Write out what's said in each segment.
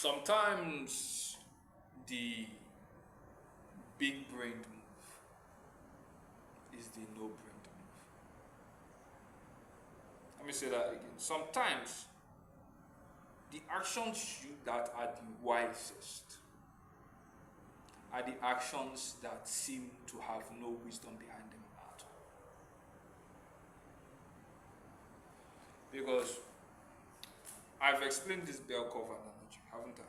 Sometimes the big brained move is the no brained move. Let me say that again. Sometimes the actions that are the wisest are the actions that seem to have no wisdom behind them at all. Because I've explained this bell curve analogy, haven't I?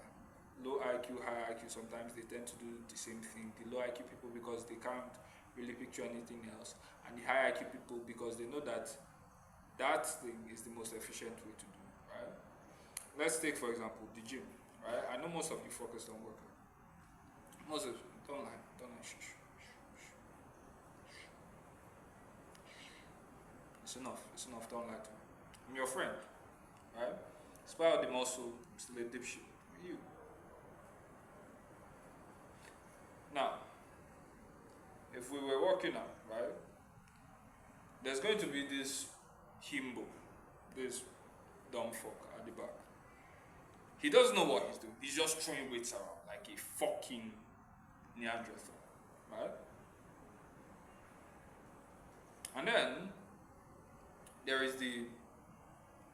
Low IQ, high IQ, sometimes they tend to do the same thing. The low IQ people, because they can't really picture anything else, and the high IQ people, because they know that that thing is the most efficient way to do, right? Let's take, for example, the gym, right? I know most of you focus on workout. Most of you, don't lie, it's enough, don't lie to me. I'm your friend, right? Despite the muscle, I'm still a dipshit. You. Now, if we were working out, right, there's going to be this himbo, this dumb fuck at the back. He doesn't know what he's doing. He's just throwing weights around like a fucking Neanderthal, right? And then there is the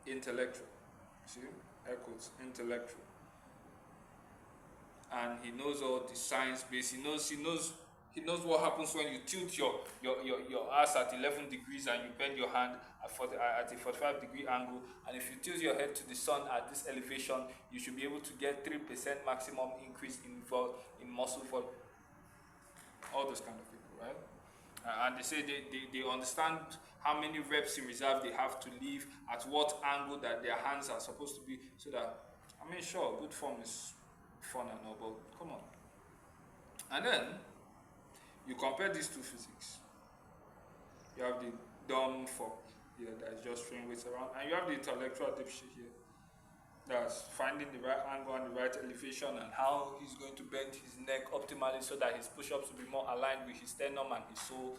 intellectual. See, air quotes, intellectual. And he knows all the science base. He knows what happens when you tilt your ass at 11 degrees and you bend your hand at a 45-degree angle, and if you tilt your head to the sun at this elevation, you should be able to get 3% maximum increase in muscle for all those kind of people, right? And they say they understand how many reps in reserve they have to leave, at what angle that their hands are supposed to be, so that, I mean, sure, good form is fun and all, but come on. And then you compare these two physics. You have the dumb fuck here that is just throwing weights around, and you have the intellectual dipshit here that's finding the right angle and the right elevation and how he's going to bend his neck optimally so that his push-ups will be more aligned with his sternum and his soul.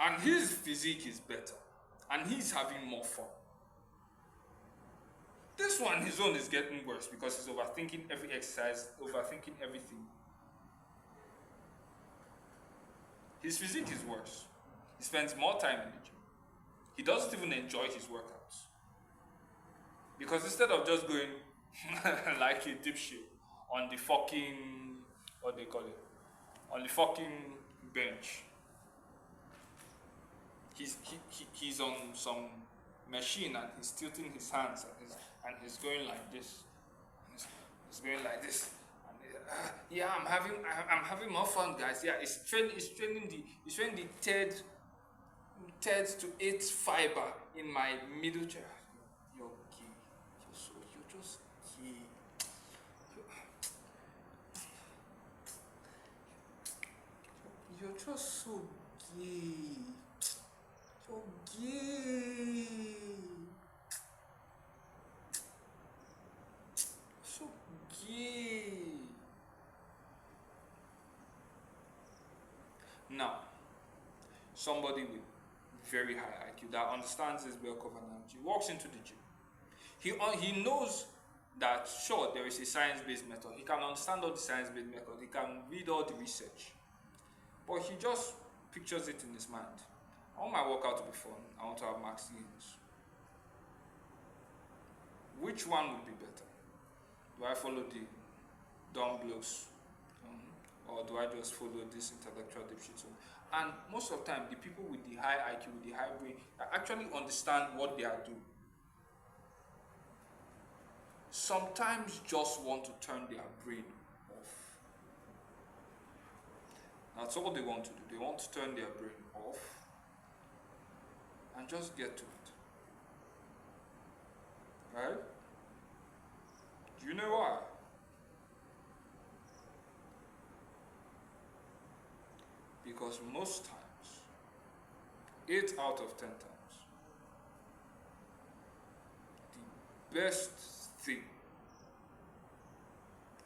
And his physique is better, and he's having more fun. This one, his own is getting worse because he's overthinking every exercise, overthinking everything. His physique is worse. He spends more time in the gym. He doesn't even enjoy his workouts. Because instead of just going like a dipshit on the fucking, what they call it, on the fucking bench, he's on some machine and he's tilting his hands and he's going like this. He's going like this. Yeah, I'm having more fun, guys. Yeah, it's training the third to eighth fiber in my middle chair. You're gay. You're just gay. You're just so gay. You're gay. So gay. Now, somebody with very high IQ that understands this bell curve analogy walks into the gym. He knows that, sure, there is a science-based method. He can understand all the science-based method. He can read all the research. But he just pictures it in his mind. I want my workout to be fun. I want to have max gains. Which one would be better? Do I follow the dumb blokes? Or do I just follow this intellectual dipshit? And most of the time, the people with the high IQ, with the high brain, actually understand what they are doing. Sometimes just want to turn their brain off. That's all they want to do. They want to turn their brain off and just get to it. Right? Do you know why? Because most times, 8 out of 10 times, the best thing,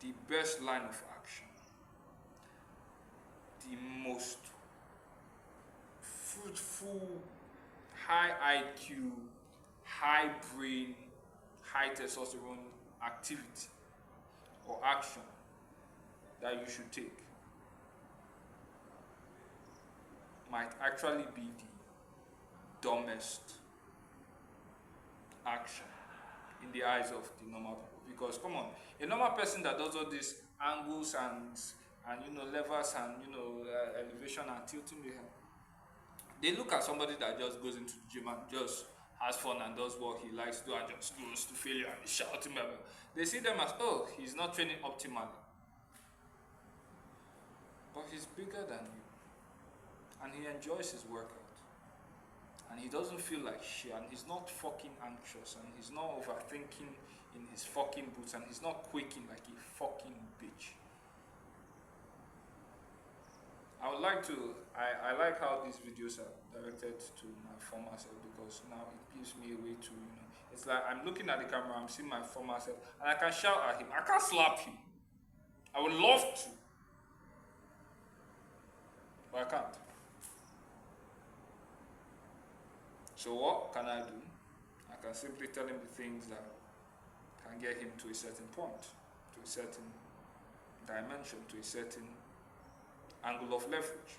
the best line of action, the most fruitful, high IQ, high brain, high testosterone activity or action that you should take might actually be the dumbest action in the eyes of the normal people. Because come on, a normal person that does all these angles and levers and elevation and tilting the head, they look at somebody that just goes into the gym and just has fun and does what he likes to do and just goes to failure and is shouting. They see them as, oh, he's not training optimally. But he's bigger than you. And he enjoys his workout. And he doesn't feel like shit. And he's not fucking anxious. And he's not overthinking in his fucking boots. And he's not quaking like a fucking bitch. I would like to, I like how these videos are directed to my former self, because now it gives me a way to, it's like I'm looking at the camera, I'm seeing my former self, and I can shout at him. I can't slap him. I would love to, but I can't. So what can I do? I can simply tell him the things that can get him to a certain point, to a certain dimension, to a certain angle of leverage.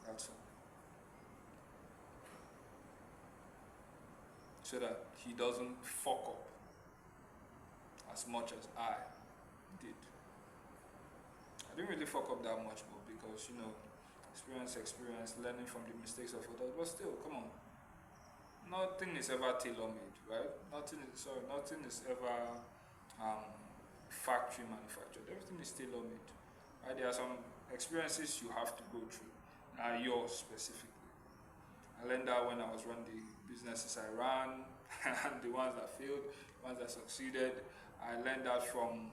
That's all. So that he doesn't fuck up as much as I did. I didn't really fuck up that much, but because experience, learning from the mistakes of others. But still, come on. Nothing is ever tailor-made, right? Nothing is ever factory manufactured. Everything is tailor-made. Right? There are some experiences you have to go through. Yours specifically. I learned that when I was running the businesses I ran, and the ones that failed, the ones that succeeded. I learned that from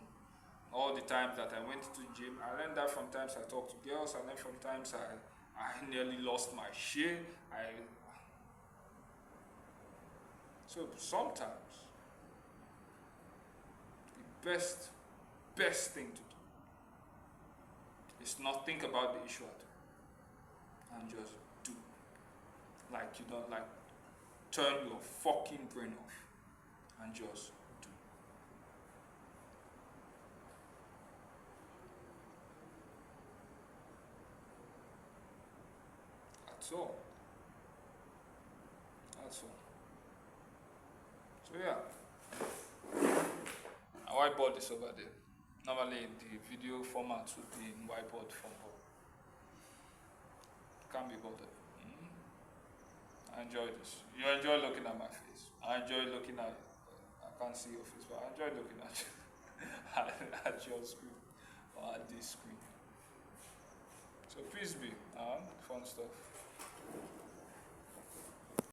all the times that I went to the gym. I learned that from times I talked to girls. I learned from times I nearly lost my shit. So sometimes the best thing to do is not think about the issue at all and just do. Like you don't like turn your fucking brain off and just do. That's all. That's all. So yeah, a whiteboard is over there. Normally the video format would be in whiteboard form, but can't be bothered. I enjoy this. You enjoy looking at my face. I enjoy looking at I can't see your face, but I enjoy looking at you at your screen or at this screen. So please be fun stuff.